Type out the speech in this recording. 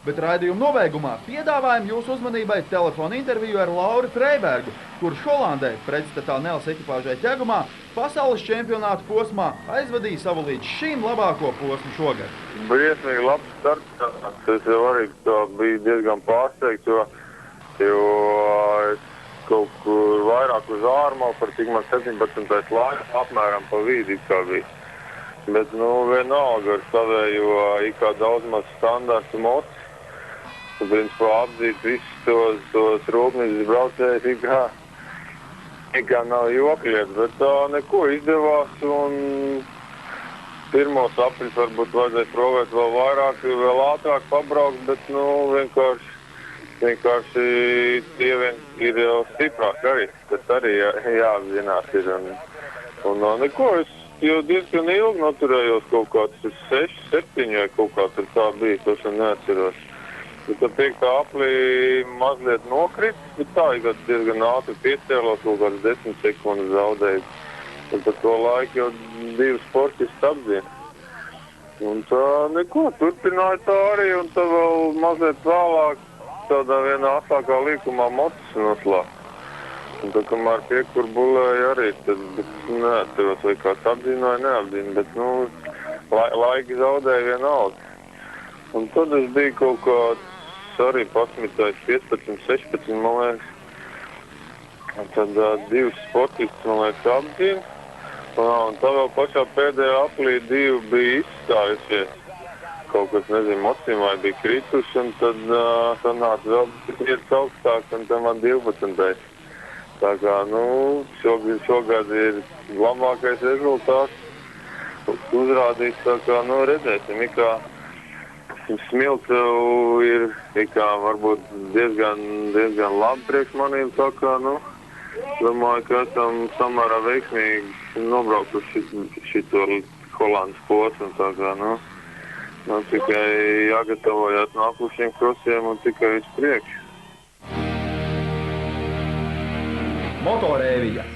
Bet raidījuma nobeigumā piedāvājam jūsu uzmanībai telefona interviju ar Lauru Freibergu, kurš Holandē pretstatā Nels ekipāžai ķegumā pasaules čempionāta posmā aizvadīja savu līdz šim labāko posmu šogad. Briesmīgi labs starts. Es jau arī biju diezgan pārsteigts, jo es kaut kur vairāk uz ārmu, par cik man 17. laiks apmēram pa vīdi kā bija. Bet, vienalga ar savējo ikā daudz maz standartu moci. Principā apdzīt visus tos rūpnīcas braucējus, ikā nav jokļiet, bet neko izdevās un pirmos apļus varbūt vajadzēja provēt vēl vairāk, vēl ātrāk pabraukt, bet vienkārši tie ir jau stiprāk arī, tas arī jāapzinās ir. Un neko, es jau diezgan ilgi noturējos kaut kāds 6, 7 vai kaut kā tur tā bija, to es neatceros. Bet tā 5. aplī mazliet nokrit, bet tā diezgan ātri piecēlos, kaut kāds 10 sekundes zaudēju. Un par to laiku jau 2 sportisti apzina. Un tā neko, turpināja tā arī, un tā vēl mazliet vēlāk tādā vienā asākā līkumā mocis noslēgt. Un tā kamēr piekur bulēja arī, tad neatceros, vai kāds apzina vai neapzina, bet laiki zaudēja vienalga. Un tad es biju kaut kāds arī 11, 15, 16, man liekas. Un tad 2 sportistus, man liekas, apzina. Un tā vēl pašā pēdējā aplī 2 bija izstājušies. Kaut kas, nezinu, mocīm vai bija krituši, un tad sanāca vēl 5 augstāk, un tad man 12. Tā kā, šogad ir labākais rezultāts. Uzrādīs, tā kā, redzēsim, ikā smilts ir varbūt diezgan labi priekš manīm, tā kā, domāju, ka esam samērā veiksmīgi nobraukuši šito Holandas posmu, tā kā, tikai jāgatavojās nākušiem krosiem un tikai uz priekšu. Motorēvija